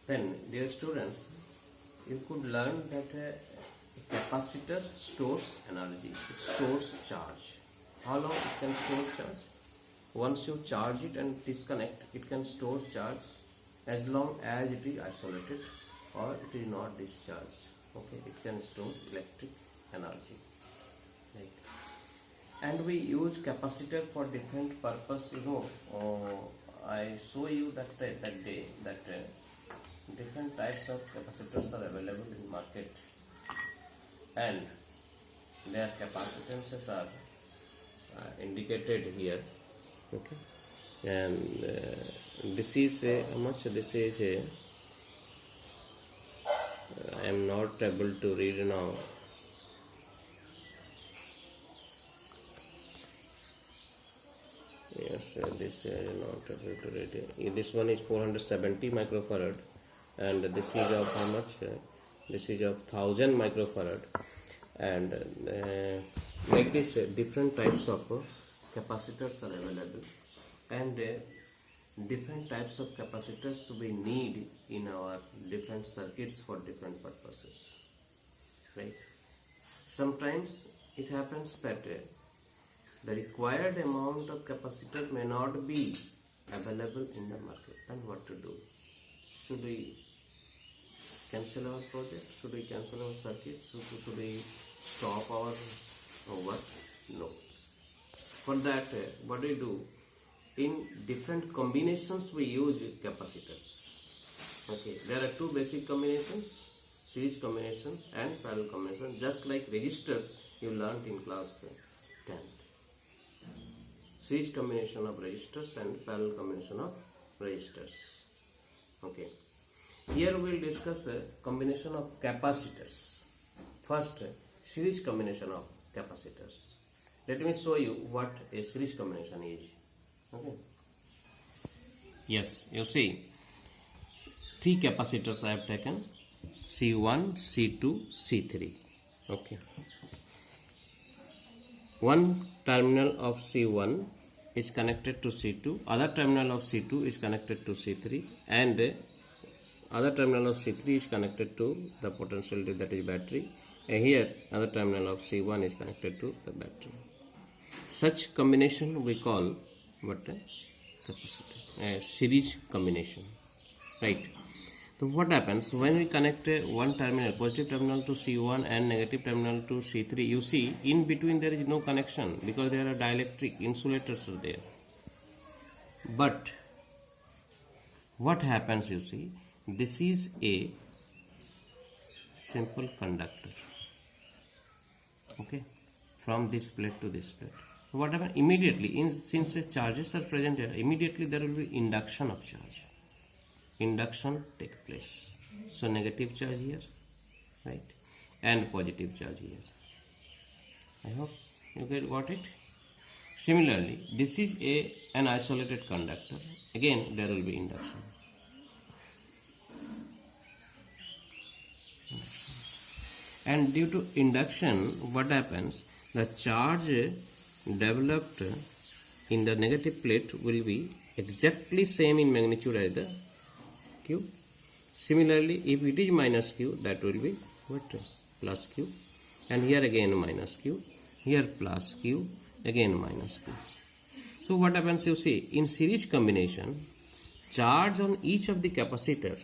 Then, dear students, you could learn that a capacitor stores energy. It stores charge. How long it can store charge? Once you charge it and disconnect, it can store charge as long as it is isolated or it is not discharged. Okay, it can store electric energy. Right. And we use capacitor for different purpose. I show you that day that different types of capacitors are available in market, and their capacitances are indicated here. Okay, and this is how much? This is I am not able to read now. Yes, this I am not able to read. This one is 470 microfarad, and this is of how much? This is of 1000 microfarad, and like this, different types of capacitors are available, and different types of capacitors we need in our different circuits for different purposes. Right? Sometimes it happens that the required amount of capacitor may not be available in the market. Then what to do? Should we cancel our project? Should we cancel our circuit? Should we stop our work? No. For that, what do we do? In different combinations we use capacitors. Okay, there are two basic combinations: series combination and parallel combination. Just like resistors you learned in class 10. Series combination of resistors and parallel combination of resistors. Okay. Here we will discuss a combination of capacitors. First, series combination of capacitors. Let me show you what a series combination is. Okay. Yes, you see, three capacitors I have taken: C1, C2, C3. Okay. One terminal of C1 is connected to C2, other terminal of C2 is connected to C3, and other terminal of C3 is connected to the potential, that is battery, and here other terminal of C1 is connected to the battery. Such combination we call what? Capacitor. Series combination. Right. So what happens when we connect one terminal, positive terminal to C1 and negative terminal to C3? You see, in between there is no connection because there are dielectric insulators are there. But what happens, you see, this is a simple conductor. Okay, from this plate to this plate. What happens immediately? Since the charges are present here, immediately there will be induction of charge. Induction take place. So negative charge here, right, and positive charge here. I hope you got it. Similarly, this is an isolated conductor. Again, there will be induction. And due to induction, what happens? The charge developed in the negative plate will be exactly same in magnitude as the Q. Similarly, if it is minus Q, that will be what? Plus Q. And here again minus Q. Here plus Q. Again minus Q. So what happens, you see, in series combination, charge on each of the capacitor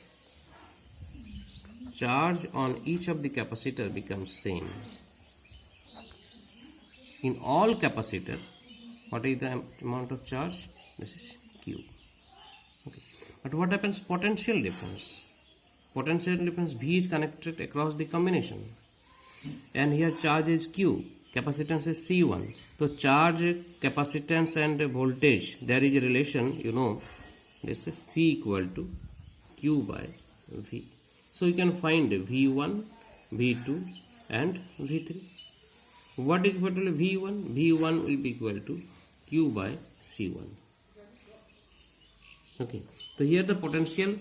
becomes same. In all capacitors, what is the amount of charge? This is Q. Okay. But what happens? Potential difference. Potential difference V is connected across the combination. And here charge is Q. Capacitance is C1. So charge, capacitance and voltage, there is a relation, you know. This is C equal to Q by V. So you can find V1, V2 and V3. What is equal to V1? V1 will be equal to Q by C1. Okay. So here the potential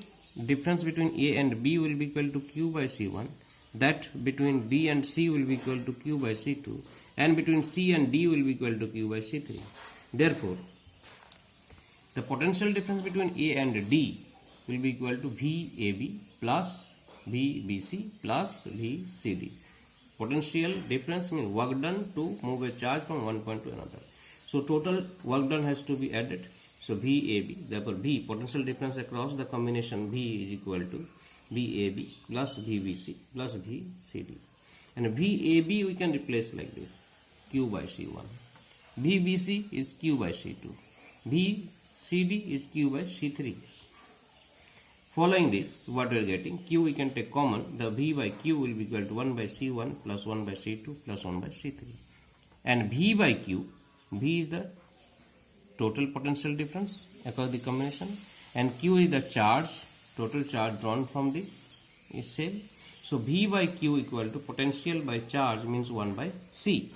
difference between A and B will be equal to Q by C1. That between B and C will be equal to Q by C2. And between C and D will be equal to Q by C3. Therefore, the potential difference between A and D will be equal to VAB plus VBC plus VCD. Potential difference means work done to move a charge from one point to another. So total work done has to be added. So VAB, therefore V, potential difference across the combination V is equal to VAB plus VBC plus VCD. And VAB we can replace like this, Q by C1. VBC is Q by C2. VCD is Q by C3. Following this, what we are getting, Q we can take common, the V by Q will be equal to 1 by C1 plus 1 by C2 plus 1 by C3. And V by Q, V is the total potential difference across the combination, and Q is the charge, total charge drawn from the cell. So V by Q equal to potential by charge means 1 by C.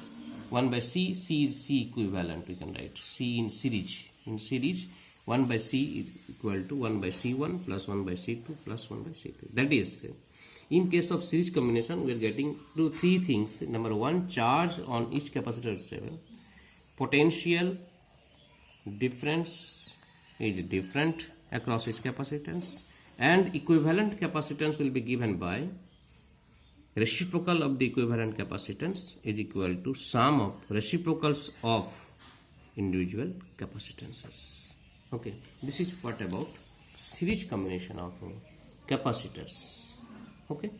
1 by C, C is C equivalent, we can write C in series. In series, 1 by C is equal to 1 by C1 plus 1 by C2 plus 1 by C3. That is, in case of series combination, we are getting three things. Number one, charge on each capacitor is 7. Potential difference is different across each capacitance, and equivalent capacitance will be given by reciprocal of the equivalent capacitance is equal to sum of reciprocals of individual capacitances. Okay, this is what about series combination of capacitors. Okay.